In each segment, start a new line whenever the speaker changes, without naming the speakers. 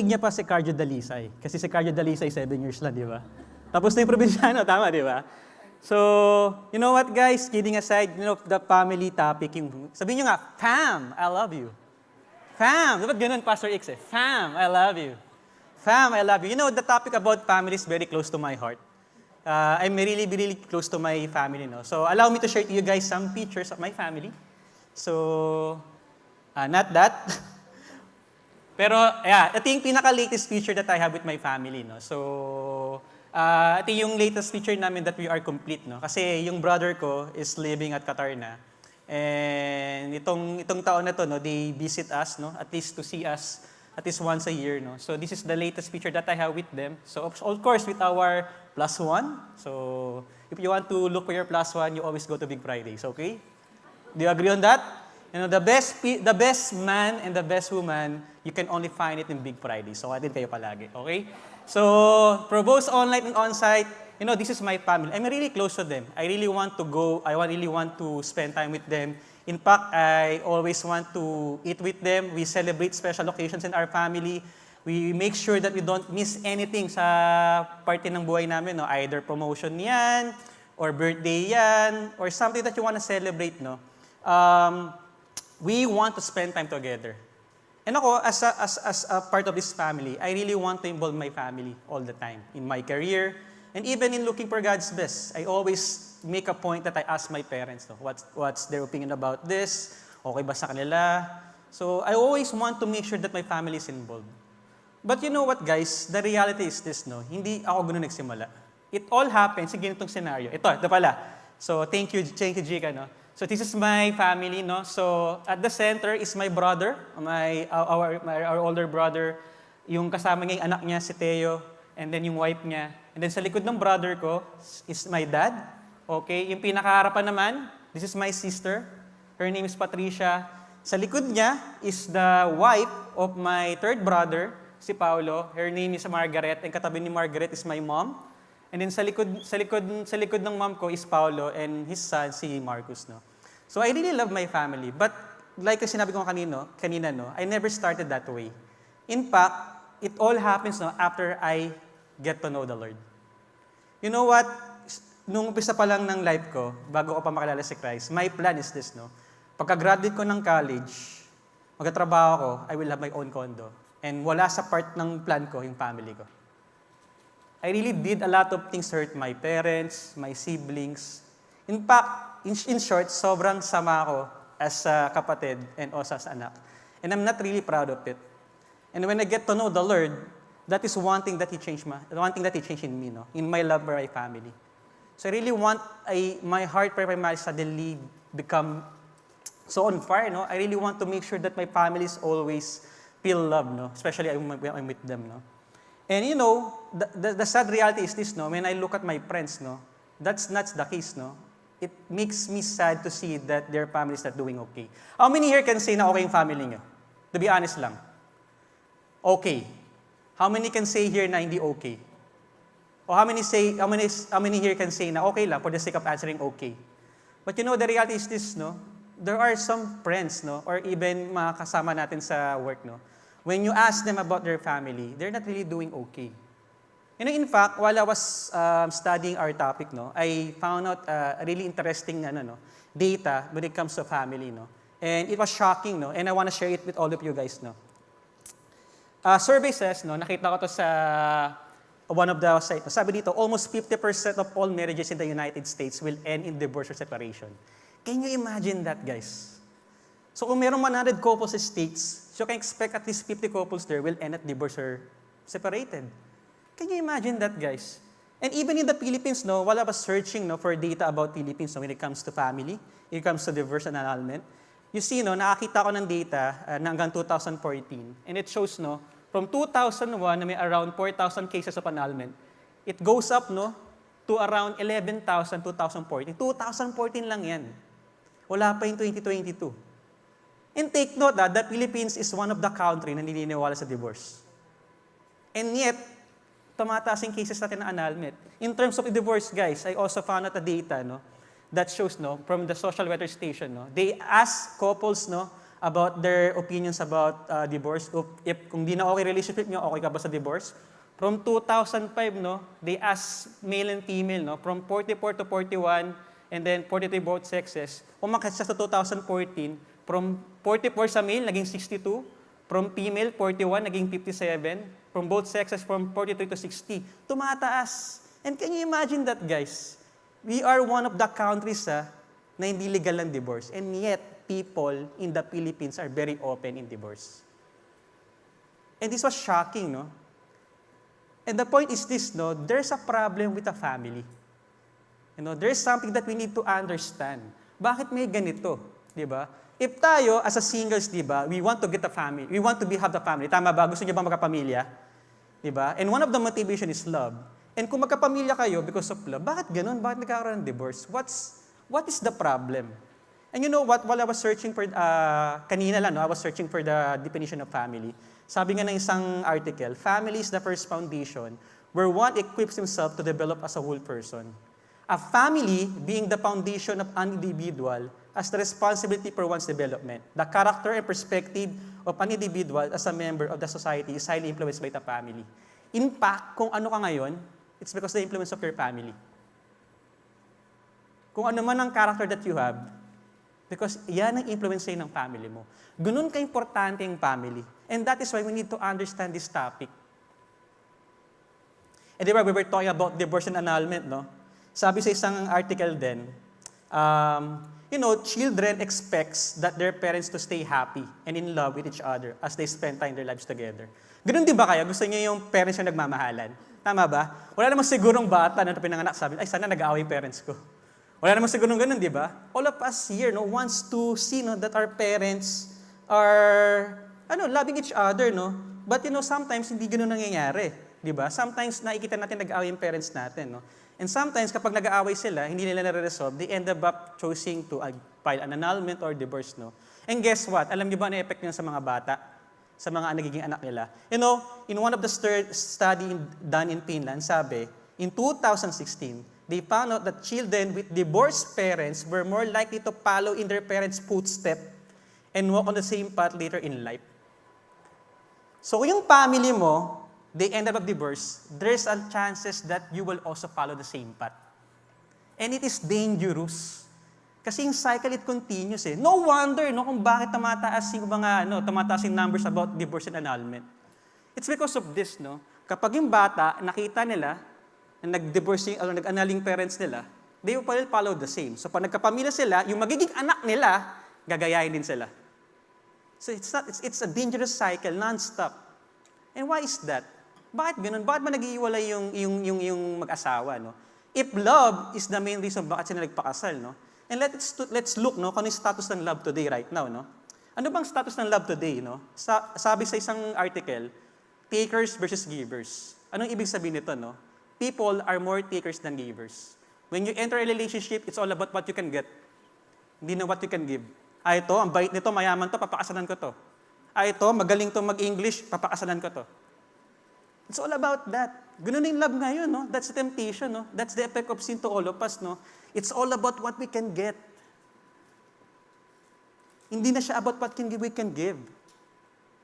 niya pa si Cardio Dalisay. Kasi si Cardio Dalisay, 7 years lang, di ba? Tapos na yung probinsyano, tama, di ba? So, you know what, guys? Kidding aside, you know, the family topic, yung, sabihin nyo nga, fam, I love you. Fam, dapat ganun, Pastor X eh. Fam, I love you. Fam, I love you. You know, the topic about family is very close to my heart. I'm really, really close to my family, no? So, allow me to share to you guys some pictures of my family. So, not that. Pero, yeah, ito yung pinaka-latest picture that I have with my family, no? So, ito yung latest picture namin that we are complete, no? Kasi yung brother ko is living at Qatar na. And itong taon na to, no, they visit us, no? At least to see us at least once a year, no? So, this is the latest picture that I have with them. So, of course, with our +1. So, if you want to look for your +1, you always go to Big Fridays, okay? Do you agree on that? You know, the best man and the best woman, you can only find it in Big Friday. So, atin kayo palagi, okay? So, Provost online and on-site, you know, this is my family. I'm really close to them. I really want to go. Really want to spend time with them. In fact, I always want to eat with them. We celebrate special occasions in our family. We make sure that we don't miss anything sa parte ng buhay namin, no? Either promotion yan, or birthday yan, or something that you want to celebrate, no? We want to spend time together. And ako, as a part of this family, I really want to involve my family all the time in my career, and even in looking for God's best. I always make a point that I ask my parents, no, what's their opinion about this? Okay ba sa kanila? So I always want to make sure that my family is involved. But you know what, guys? The reality is this, no? Hindi ako ganun nagsimula. It all happens sa ganitong scenario. Ito pala. So thank you, Jika, no? So this is my family, no? So at the center is my brother, our older brother. Yung kasama niya, yung anak niya, si Teo, and then yung wife niya. And then sa likod ng brother ko is my dad. Okay, yung pinakaharapan naman, this is my sister. Her name is Patricia. Sa likod niya is the wife of my third brother, si Paulo. Her name is Margaret, and katabi ni Margaret is my mom. And then sa likod ng mom ko is Paulo and his son, si Marcus, no? So I really love my family. But like sinabi ko kanina, no, I never started that way. In fact, it all happens, no, after I get to know the Lord. You know what? Nung umpisa pa lang ng life ko, bago ko pa makilala si Christ, my plan is this, no? Pagka-graduate ko ng college, magtatrabaho ko, I will have my own condo. And wala sa part ng plan ko, yung family ko. I really did a lot of things to hurt my parents, my siblings. In fact, in short, sobrang sama ako as a kapatid and also as anak. And I'm not really proud of it. And when I get to know the Lord, that is one thing that He changed in me, no? In my love for my family. So I really want my heart for my marriage suddenly become so on fire, no? I really want to make sure that my family is always feel love, no? Especially when I'm with them, no? And you know, the sad reality is this, no? When I look at my friends, no? That's not the case, no? It makes me sad to see that their family is not doing okay. How many here can say na okay yung family niyo? To be honest lang. Okay. How many can say here na hindi okay? Or how many here can say na okay lang for the sake of answering okay? But you know, the reality is this, no? There are some friends, no? Or even mga kasama natin sa work, no? When you ask them about their family, they're not really doing okay. You know, in fact, while I was studying our topic, no, I found out a really interesting data when it comes to family, no? And it was shocking, no? And I want to share it with all of you guys, no? Survey says, no, nakita ko to sa one of the sites. Sabi dito, almost 50% of all marriages in the United States will end in divorce or separation. Can you imagine that, guys? So kung mayroong 100 couples sa states, so you can expect at least 50 couples there will end at divorce or separated. Can you imagine that, guys? And even in the Philippines, no, while I was searching, no, for data about Philippines, no, when it comes to family, when it comes to divorce and annulment, you see, no, nakakita ko ng data na hanggang 2014, and it shows, no, from 2001 na may around 4,000 cases of annulment, it goes up, no, to around 11,000 2014. 2014 lang yan. Wala pa yung 2022. And take note that the Philippines is one of the country na naniniwala sa divorce. And yet, tumataas yung cases natin na annulment. In terms of divorce, guys, I also found out the data, no, that shows, no, from the social weather station, no, they ask couples, no, about their opinions about divorce. If kung di na okay relationship nyo, okay ka ba sa divorce? From 2005, no, they asked male and female, no, from 44 to 41, and then 43 both sexes. Umakyat siya sa 2014, from 44 sa male, naging 62. From female, 41, naging 57. From both sexes, from 43 to 60. Tumataas. And can you imagine that, guys? We are one of the countries na hindi legal ang divorce. And yet, people in the Philippines are very open in divorce. And this was shocking, no? And the point is this, no? There's a problem with a family. You know, there's something that we need to understand. Bakit may ganito? Di ba? If tayo, as a singles, di ba, we want to get a family. We want to have the family. Tama ba? Gusto niyo ba magkapamilya? Di ba? And one of the motivation is love. And kung magkapamilya kayo because of love, bakit ganun? Bakit nagkakaroon ng divorce? What is the problem? And you know what? While I was searching for, kanina lang, no, I was searching for the definition of family. Sabi nga ng isang article, family is the first foundation where one equips himself to develop as a whole person. A family being the foundation of an individual as the responsibility for one's development. The character and perspective of an individual as a member of the society is highly influenced by the family. In fact, kung ano ka ngayon, it's because of the influence of your family. Kung ano man ang character that you have, because yan ang influence sa'yo ng family mo. Ganun ka-importante yung family. And that is why we need to understand this topic. And di ba, we were talking about divorce and annulment, no? Sabi sa isang article din, you know, children expects that their parents to stay happy and in love with each other as they spend time their lives together. Ganun din ba kaya? Gusto niyo yung parents yung nagmamahalan? Tama ba? Wala namang sigurong bata na pinanganak sabi, ay sana nag-aaway yung parents ko. Wala namang sigurong ganun, di ba? All of us here, no, wants to see, no, that our parents are, loving each other, no? But, you know, sometimes hindi ganun nangyayari, di ba? Sometimes nakikita natin nag-aaway yung parents natin, no? And sometimes kapag nag-aaway sila, hindi nila nare-resolve, they end up choosing to file an annulment or divorce, no? And guess what? Alam niyo ba ang effect niyan sa mga bata? Sa mga nagiging anak nila? You know, in one of the study done in Finland, sabi, in 2016, they found out that children with divorced parents were more likely to follow in their parents' footsteps and walk on the same path later in life. So kung yung family mo, they end up divorce, there's a chances that you will also follow the same path. And it is dangerous. Kasi yung cycle, it continues eh. No wonder, no, kung bakit tumataas yung numbers about divorce and annulment. It's because of this, no. Kapag yung bata, nakita nila, na nag-divorce o nag-annuling parents nila, they will follow the same. So pag nagkapamilya sila, yung magiging anak nila, gagayahin din sila. So it's a dangerous cycle, non-stop. And why is that? Bakit ganun? Bakit ba nag-iiwalay yung mag-asawa, no? If love is the main reason bakit sila nagpakasal, no? And let's look, no, kung ano yung status ng love today right now, no? Ano bang status ng love today, no? Sabi sa isang article, takers versus givers. Anong ibig sabihin nito, no? People are more takers than givers. When you enter a relationship, it's all about what you can get. Hindi na what you can give. Ito, ang bait nito, mayaman to, papakasalan ko to. Ito, magaling to mag-English, papakasalan ko to. It's all about that. Ganun yung love ngayon, no? That's the temptation, no? That's the effect of sin to all of us, no? It's all about what we can get. Hindi na siya about what we can give.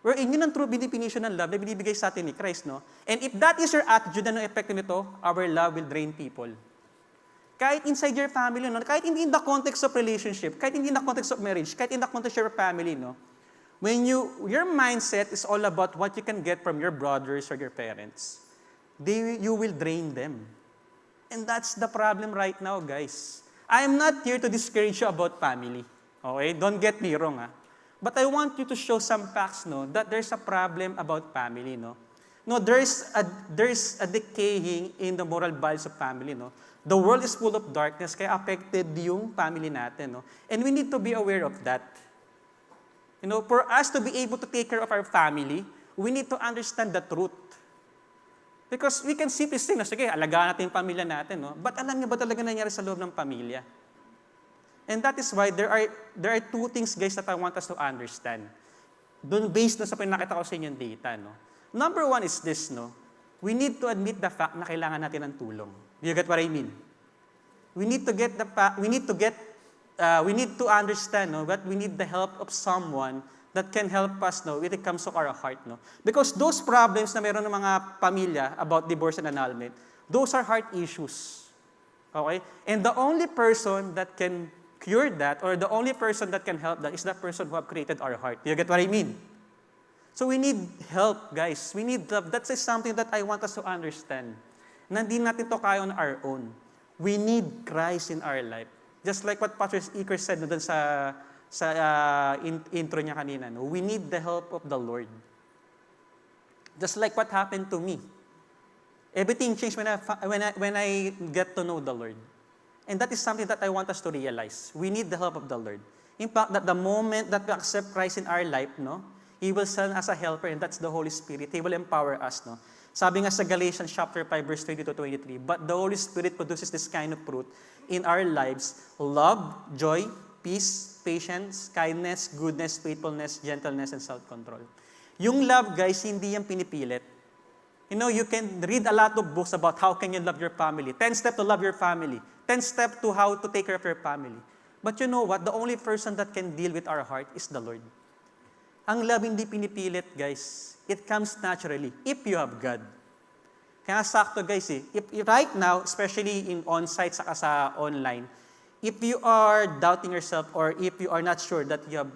Wherein yun ang true definition ng love na binibigay sa atin ni Christ, no? And if that is your attitude, ano effect nito? Our love will drain people. Kahit inside your family, no? Kahit hindi in the context of relationship, kahit hindi in the context of marriage, kahit in the context of your family, no? When your mindset is all about what you can get from your brothers or your parents, you will drain them. And that's the problem right now, guys. I am not here to discourage you about family. Okay? Don't get me wrong, ha? But I want you to show some facts, no, that there's a problem about family, no. No, there's a decaying in the moral values of family, no. The world is full of darkness, kaya affected yung family natin, no. And we need to be aware of that. You know, for us to be able to take care of our family, we need to understand the truth. Because we can simply say, sige, alagaan natin yung pamilya natin, no? But alam niyo ba talaga nangyari sa loob ng pamilya? And that is why there are two things, guys, that I want us to understand. Doon based na sa pinakita ko sa inyong data, no? Number one is this, no? We need to admit the fact na kailangan natin ng tulong. Do you get what I mean? We need to understand, no, that we need the help of someone that can help us, no, when it comes to our heart, no? Because those problems na meron ng mga pamilya about divorce and annulment, those are heart issues. Okay? And the only person that can cure that, or the only person that can help that, is the person who have created our heart. Do you get what I mean? So we need help, guys. We need love. That's something that I want us to understand. Na hindi natin to kaya on our own. We need Christ in our life. Just like what Pastor Iker said no, dun sa intro niya kanina. No? We need the help of the Lord. Just like what happened to me. Everything changed when I get to know the Lord. And that is something that I want us to realize. We need the help of the Lord. In fact, that the moment that we accept Christ in our life, no, He will send us a helper, and that's the Holy Spirit. He will empower us. No? Sabi nga sa Galatians chapter 5, verse 20-23, but the Holy Spirit produces this kind of fruit in our lives: love, joy, peace, patience, kindness, goodness, faithfulness, gentleness, and self-control. Yung love, guys, hindi yan pinipilit. You know, you can read a lot of books about how can you love your family. 10 steps to love your family. 10 steps to how to take care of your family. But you know what? The only person that can deal with our heart is the Lord. Ang love hindi pinipilit, guys. It comes naturally if you have God. Kaya sakto, guys, if right now, especially in on-site saka sa online, if you are doubting yourself or if you are not sure that you have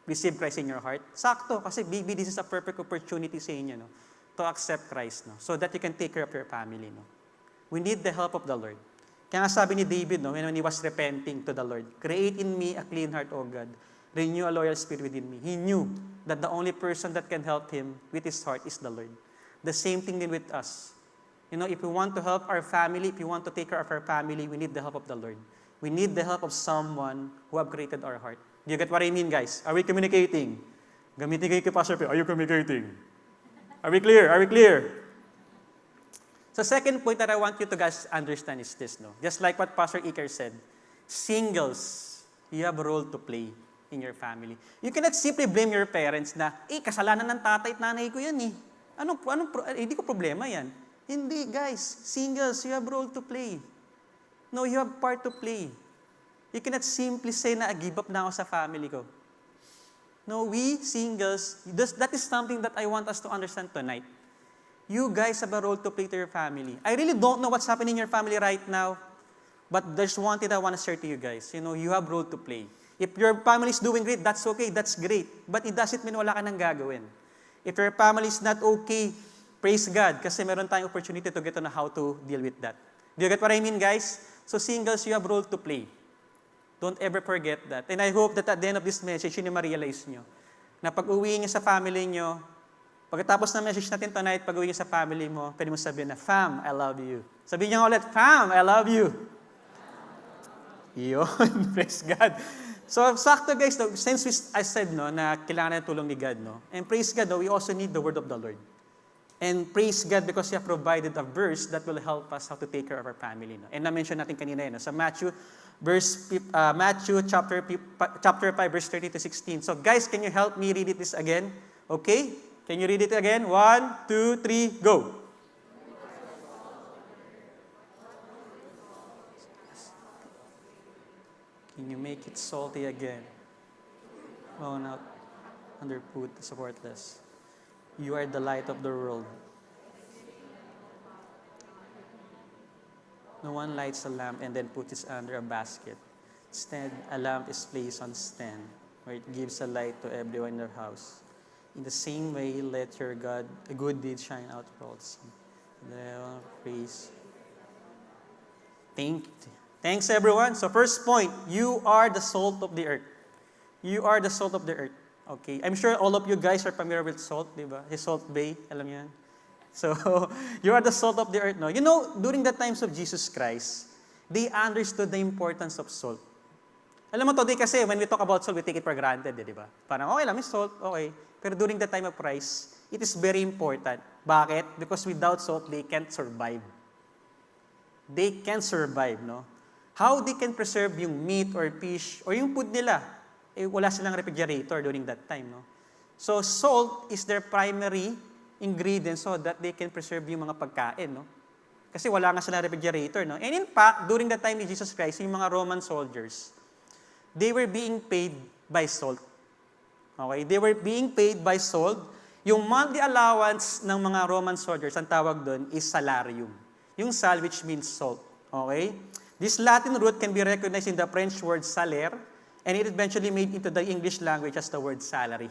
received Christ in your heart, sakto, kasi maybe this is a perfect opportunity sa inyo, no, to accept Christ, no, so that you can take care of your family. No. We need the help of the Lord. Kaya nga sabi ni David, no, when he was repenting to the Lord, create in me a clean heart, O God. Renew a loyal spirit within me. He knew that the only person that can help him with his heart is the Lord. The same thing din with us. You know, if we want to help our family, if we want to take care of our family, we need the help of the Lord. We need the help of someone who have created our heart. Do you get what I mean, guys? Are we communicating? Gamitin kayo kay Pastor P. Are you communicating? Are we clear? Are we clear? So second point that I want you to guys understand is this, no? Just like what Pastor Iker said, singles, you have a role to play in your family. You cannot simply blame your parents na, kasalanan ng tatay at nanay ko yan eh. Hindi ko problema yan. Hindi, guys. Singles, you have role to play. No, you have part to play. You cannot simply say na, give up na ako sa family ko. No, we singles, that is something that I want us to understand tonight. You guys have a role to play to your family. I really don't know what's happening in your family right now, but there's one thing I want to share to you guys. You know, you have role to play. If your family is doing great, that's okay, that's great. But it doesn't mean wala ka nang gagawin. If your family is not okay, praise God, kasi meron tayong opportunity to get to know how to deal with that. Do you get what I mean, guys? So singles, you have role to play. Don't ever forget that. And I hope that at the end of this message, yun yung ma-realize nyo. Na pag-uwi nyo sa family nyo, pagkatapos ng message natin tonight, pag-uwi nyo sa family mo, pwede mo sabihin na, Fam, I love you. Sabihin nyo ulit, Fam, I love you. Yun, praise God. So, sakto guys, no, since I said no, na kailangan ng tulong ni God, no, and praise God, no, we also need the word of the Lord. And praise God because He has provided a verse that will help us how to take care of our family. No? And na-mention natin kanina yun, no? Sa Matthew chapter 5, verse 30-16. So guys, can you help me read this again? Okay? Can you read it again? 1, 2, 3, go! Can you make it salty again? Blown out, underfoot, supportless. You are the light of the world. No one lights a lamp and then puts it under a basket. Instead, a lamp is placed on stand, where it gives a light to everyone in their house. In the same way, let your good deeds shine out for all to see. Praise. Thanks, everyone. So first point, you are the salt of the earth. You are the salt of the earth. Okay? I'm sure all of you guys are familiar with salt, di ba? Yung Salt Bay, alam niyo yan? So, you are the salt of the earth, no? You know, during the times of Jesus Christ, they understood the importance of salt. Alam mo, today kasi, when we talk about salt, we take it for granted, di ba? Parang, okay lang, may salt, okay. Pero during the time of Christ, it is very important. Bakit? Because without salt, they can't survive. They can't survive, no? How they can preserve yung meat or fish or yung food nila? Wala silang refrigerator during that time, no? So, salt is their primary ingredient so that they can preserve yung mga pagkain, no? Kasi wala nga silang refrigerator, no? And in fact, during the time of Jesus Christ, yung mga Roman soldiers, they were being paid by salt. Okay? They were being paid by salt. Yung monthly allowance ng mga Roman soldiers, ang tawag doon is salarium. Yung sal, which means salt. Okay? This Latin root can be recognized in the French word salaire, and it eventually made into the English language as the word salary.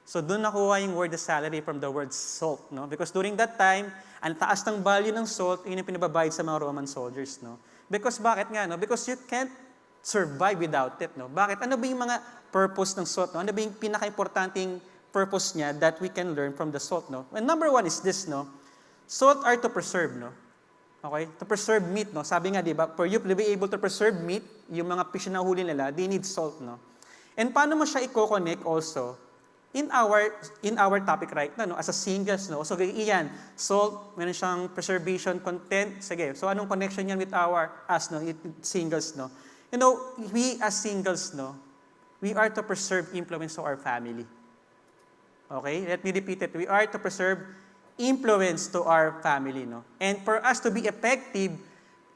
So doon nakuha yung word the salary from the word salt, no? Because during that time, ang taas ng value ng salt, yun yung pinababayad sa mga Roman soldiers, no? Because bakit nga, no? Because you can't survive without it, no? Bakit? Ano ba yung mga purpose ng salt, no? Ano ba yung pinaka-importanting purpose niya that we can learn from the salt, no? And number one is this, no? Salt are to preserve, no? Okay? To preserve meat, no? Sabi nga, di ba, for you to be able to preserve meat, yung mga fish na huli nila, they need salt, no? And paano mo siya i-connect also in our topic right now, no? As a singles, no? So, iyan, salt, meron siyang preservation content. Sige, so anong connection yan with us, no? Singles, no? You know, we as singles, no? We are to preserve influence to our family. Okay? Let me repeat it. We are to preserve influence to our family, no? And for us to be effective,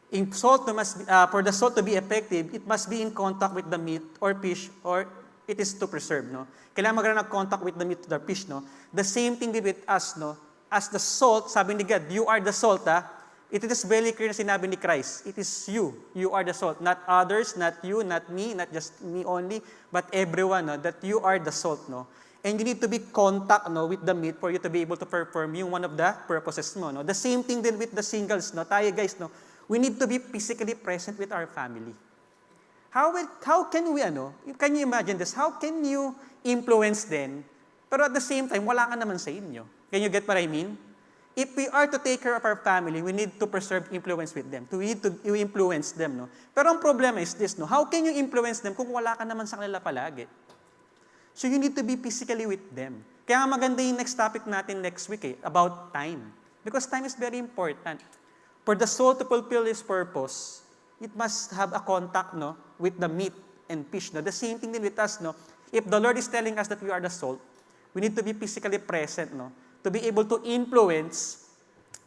for the salt to be effective, it must be in contact with the meat or fish, or it is to preserve, no? Kailangan magkaroon ng contact with the meat or the fish, no? The same thing with us, no? As the salt, sabi ni God, you are the salt, ha? It is very clear na sinabi ni Christ. It is you. You are the salt. Not others, not you, not me, not just me only, but everyone, no? That you are the salt, no? And you need to be contact, no, with the meat for you to be able to perform yung one of the purposes mo, no? The same thing din with the singles, no? Tayo guys, no? We need to be physically present with our family. How can we, can you imagine this? How can you influence them, pero at the same time, wala ka naman sa inyo? Can you get what I mean? If we are to take care of our family, we need to preserve influence with them. We need to influence them, no? Pero ang problema is this, no? How can you influence them kung wala ka naman sa kanila palagi? So you need to be physically with them. Kaya maganda yung next topic natin next week, about time. Because time is very important. For the soul to fulfill its purpose, it must have a contact, no, with the meat and fish, no? The same thing din with us, no? If the Lord is telling us that we are the salt, we need to be physically present, no? To be able to influence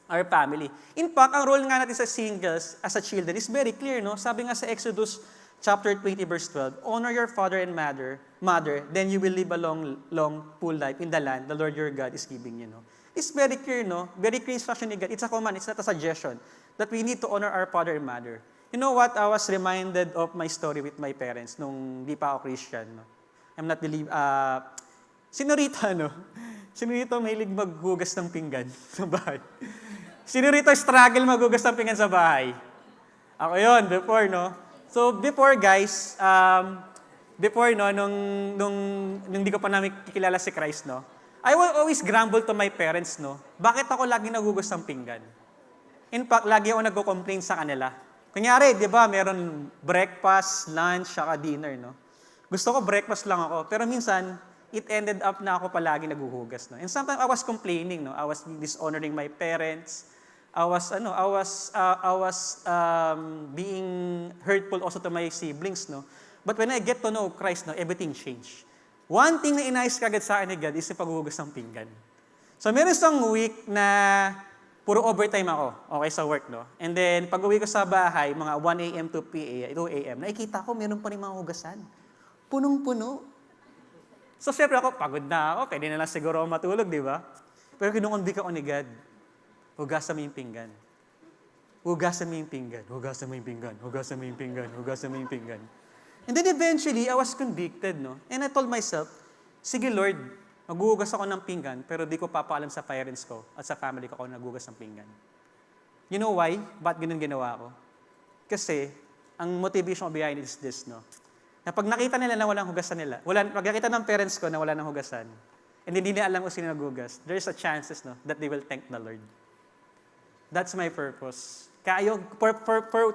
our family. In fact, ang role nga natin sa singles, as a children, is very clear, no? Sabi nga sa Exodus chapter 20, verse 12, honor your father and mother, then you will live a long, full life in the land the Lord your God is giving you, no? It's very clear, no? Very clear instruction ni God. It's a command, it's not a suggestion, that we need to honor our father and mother. You know what? I was reminded of my story with my parents nung di pa ako Christian, no? I'm not sino rito mahilig maghugas ng pinggan sa bahay? Sino rito struggle maghugas ng pinggan sa bahay? Ako yun, before, no? So, before, guys, nung hindi ko pa namin kikilala si Christ, no? I will always grumble to my parents, no? Bakit ako lagi naghugas ng pinggan? In fact, lagi ako nagko-complain sa kanila. Kunyari, di ba, meron breakfast, lunch, saka dinner, no? Gusto ko breakfast lang ako, pero minsan, it ended up na ako palagi naghuhugas, no? And sometimes I was complaining, no? I was dishonoring my parents. I was being hurtful also to my siblings, no? But when I get to know Christ, no, everything changed. One thing na inayos kagad sa akin ni God is yung paghuhugas ng pinggan. So meron isang week na puro overtime ako, okay, sa work, no? And then, pag uwi ko sa bahay, mga 1 a.m. to 2 a.m., nakikita ko, meron pa rin mga hugasan. Punong-puno. So, siyempre ako, pagod na ako, pwede na lang siguro ako matulog, di ba? Pero kinukumbik ako ni God, hugasan mo yung pinggan. Hugasan mo yung pinggan. Hugasan mo yung pinggan. Hugasan mo yung pinggan. Hugasan mo yung pinggan. And then eventually, I was convicted, no? And I told myself, sige Lord, maghuhugas ako ng pinggan, pero di ko papaalam sa parents ko at sa family ko kung naghuhugas ng pinggan. You know why? Ba't ganun ginawa ko? Kasi, ang motivation behind it is this, no? Na pag nakita nila na walang hugasan nila, pag nakita ng parents ko na wala ng hugasan, and hindi nila alam kung sino naghugas, there's a chances, no, that they will thank the Lord. That's my purpose. Kaya for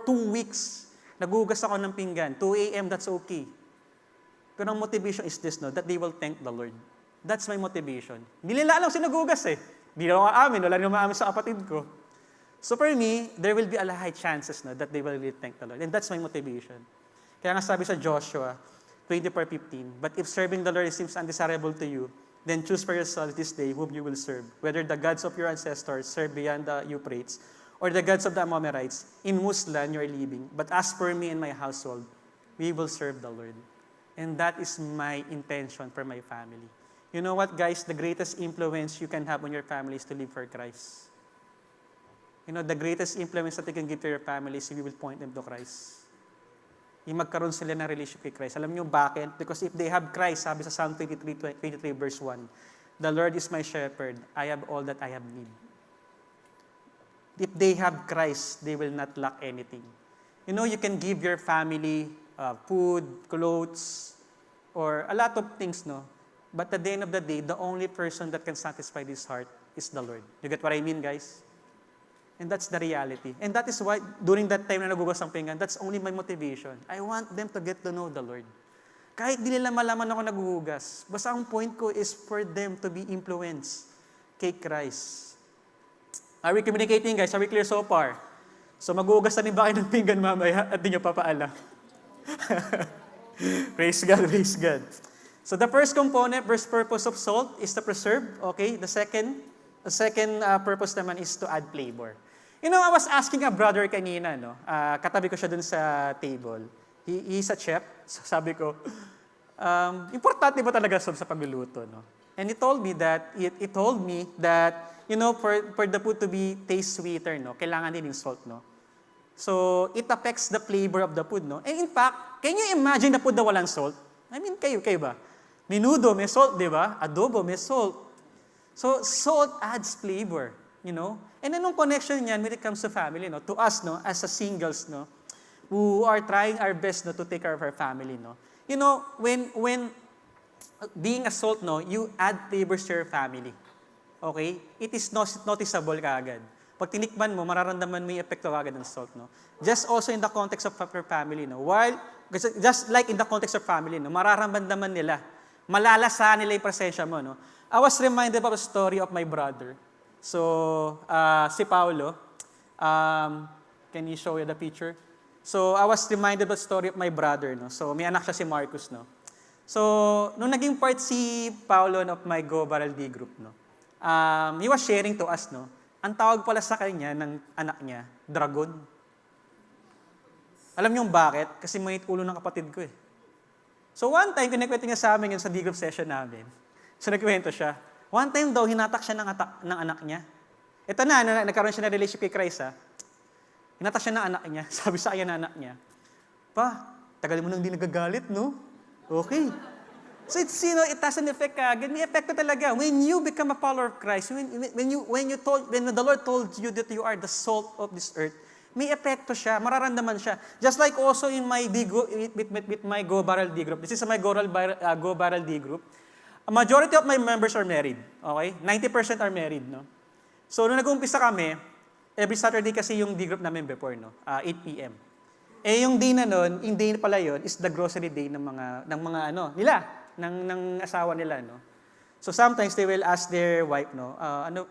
2 weeks, naghugas ako ng pinggan. 2 a.m., that's okay. Pero ang motivation is this, no, that they will thank the Lord. That's my motivation. Hindi nila alam sino naghugas eh. Hindi na ako aamin, wala rin maamin sa kapatid ko. So for me, there will be a high chances, no, that they will really thank the Lord. And that's my motivation. Kaya nga sabi sa Joshua 24:15, but if serving the Lord seems undesirable to you, then choose for yourself this day whom you will serve, whether the gods of your ancestors served beyond the Euphrates, or the gods of the Amorites, in whose land you are living. But as for me and my household, we will serve the Lord. And that is my intention for my family. You know what, guys? The greatest influence you can have on your family is to live for Christ. You know, the greatest influence that you can give to your family is if you will point them to Christ. Yung magkaroon sila ng relationship kay Christ. Alam niyo bakit? Because if they have Christ, sabi sa Psalm 23 verse 1, the Lord is my shepherd, I have all that I have need. If they have Christ, they will not lack anything. You know, you can give your family food, clothes, or a lot of things, no? But at the end of the day, the only person that can satisfy this heart is the Lord. You get what I mean, guys? And that's the reality. And that is why, during that time na nagugas ang pinggan, that's only my motivation. I want them to get to know the Lord. Kahit di nila malaman ako naghuhugas, basta ang point ko is for them to be influenced kay Christ. Are we communicating, guys? Are we clear so far? So maghuhugas na rin ba kayo ng pinggan mamaya at di nyo papaalam? Praise God, praise God. So the first component, first purpose of salt is to preserve. Okay, the second purpose naman is to add flavor. You know, I was asking a brother kanina, no? Katabi ko siya dun sa table. He's a chef. So sabi ko, importante ba talaga salt sa pagluluto, no? And he told me that, you know, for the food to be taste sweeter, no? Kailangan din yung salt, no? So, it affects the flavor of the food, no? And in fact, can you imagine the food na walang salt? I mean, kayo ba? Menudo, may salt, di ba? Adobo, may salt. So, salt adds flavor, you know? And anong connection niyan when it comes to family, no? To us, no? As a singles, no? Who are trying our best, no? To take care of our family, no? You know, when being a salt, no? You add flavors to your family. Okay? It is noticeable kaagad. Pag tinikman mo, mararamdaman mo yung epekto agad ng salt, no? Just also in the context of your family, no? Just like in the context of family, no? Mararamdaman nila. Malalasa nila yung presensya mo, no? I was reminded of a story of my brother. So, si Paulo, can you show you the picture? So, I was reminded of a story of my brother, no? So, may anak siya si Marcus, no? So, nung naging part si Paulo of my Go Baral D group, no? He was sharing to us, no? Ang tawag pala sa kanya ng anak niya, dragon. Alam niyo bakit? Kasi may ulo ng kapatid ko eh. So one time, kinikwento niya sa amin yun sa D-group session namin. So nagkwento siya. One time daw, hinatak siya ng anak niya. Ito na, nagkaroon siya ng relationship kay Christ, ha? Hinatak siya ng anak niya. Sabi sa kanya ng anak niya, "Pa, tagal mo nang di nagagalit, no? Okay." So it's, you know, it has an effect agad. May epekto talaga. When you become a follower of Christ, when the Lord told you that you are the salt of this earth, may epekto siya, mararamdaman siya. Just like also in my with my Go Baral D group. This is my Go Baral D group. A majority of my members are married. Okay? 90% are married, no? So nung nag-umpisa kami, every Saturday kasi yung D group namin before, no? 8 p.m. Eh yung day na nun, yung day pala yun is the grocery day ng mga nila. Ng asawa nila, no? So sometimes they will ask their wife, no,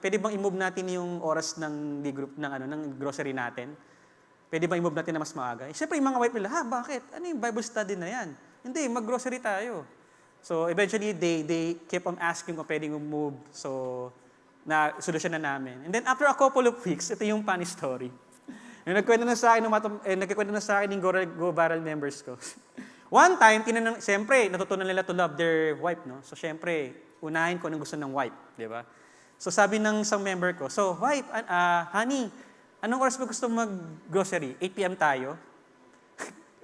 pwede bang i-move natin yung oras ng D-group ng grocery natin? Pwede bang i-move natin na mas maaga? Siyempre yung mga wife nila, bakit? Ano yung Bible study na yan? Hindi, mag-grocery tayo. So eventually they keep on asking kung pwedeng move. So solusyon na namin. And then after a couple of weeks, ito yung funny story. Nagkwento na sa akin yung Go Baral members ko. One time, siyempre, natutunan nila to love their wife, no? So, siyempre, unahin ko anong gusto ng wife, di ba? So, sabi ng isang member ko, so, wife, honey, anong oras mo gusto mag-grocery? 8 p.m. tayo?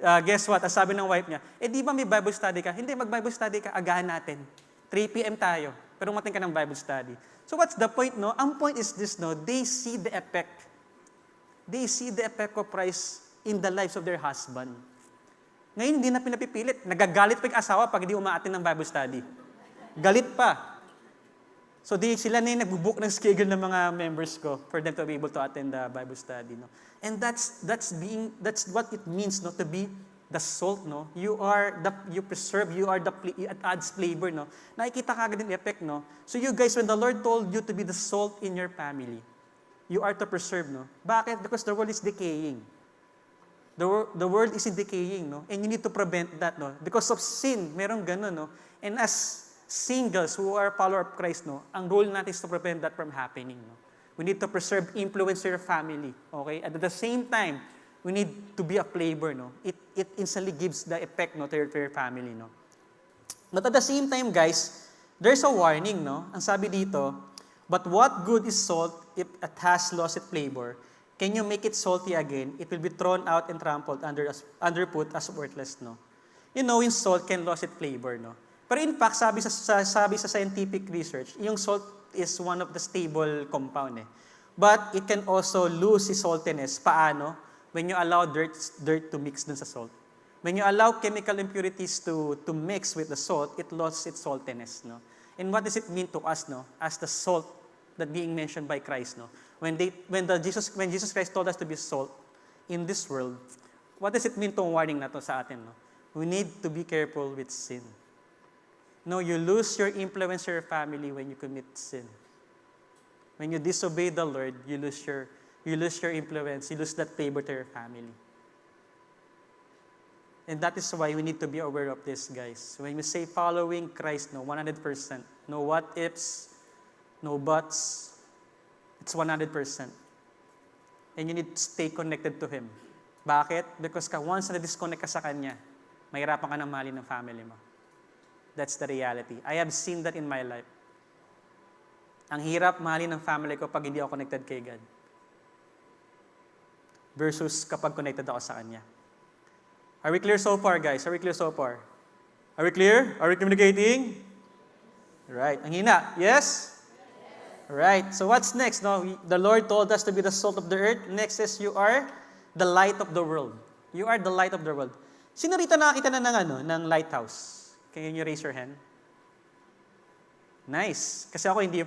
Guess what? Sabi ng wife niya, di ba may Bible study ka? Hindi, mag-Bible study ka, agahan natin. 3 p.m. tayo, pero umating ka ng Bible study. So, what's the point, no? Ang point is this, no? They see the effect. They see the effect of Christ in the lives of their husband. Ngayon, hindi na pinapipilit. Nagagalit pa yung asawa pag hindi umaatin ng Bible study. Galit pa. So, sila na yung nag-book ng schedule ng mga members ko for them to be able to attend the Bible study. No? And that's what it means, no, to be the salt. No? You preserve, it adds flavor. No? Nakikita ka agad yung effect. No? So you guys, when the Lord told you to be the salt in your family, you are to preserve. No? Bakit? Because the world is decaying. The world is decaying, no? And you need to prevent that, no? Because of sin, merong ganun, no? And as singles who are follower of Christ, no? Ang role natin is to prevent that from happening, no? We need to preserve influence to your family, okay? At the same time, we need to be a flavor, no? It instantly gives the effect, no, to your family, no? But at the same time, guys, there's a warning, no? Ang sabi dito, but what good is salt if it has lost its flavor? Can you make it salty again? It will be thrown out and trampled underfoot as worthless, no? You know, yung salt can lose its flavor, no? Pero in fact, sabi sa scientific research, yung salt is one of the stable compound, eh. But it can also lose its saltiness. Paano? When you allow dirt to mix dun sa salt. When you allow chemical impurities to mix with the salt, it loses its saltiness, no? And what does it mean to us, no? As the salt that being mentioned by Christ, no? When Jesus Christ told us to be salt in this world, what does it mean tong warning na to sa atin, no? We need to be careful with sin. No, you lose your influence in your family when you commit sin. When you disobey the Lord, you lose your influence, you lose that favor to your family. And that is why we need to be aware of this, guys. When we say following Christ, no, 100%. No what ifs, no buts. It's 100%. And you need to stay connected to Him. Bakit? Because once na disconnect ka sa Kanya, mahirapan ka ng mahalin ng family mo. That's the reality. I have seen that in my life. Ang hirap mahalin ng family ko pag hindi ako connected kay God. Versus kapag connected ako sa Kanya. Are we clear so far, guys? Are we clear so far? Are we clear? Are we communicating? Right. Ang hina. Yes? Right. So what's next? No, the Lord told us to be the salt of the earth. Next is you are the light of the world. You are the light of the world. Sino rito nakakita na ng lighthouse? Can you raise your hand? Nice. Kasi ako hindi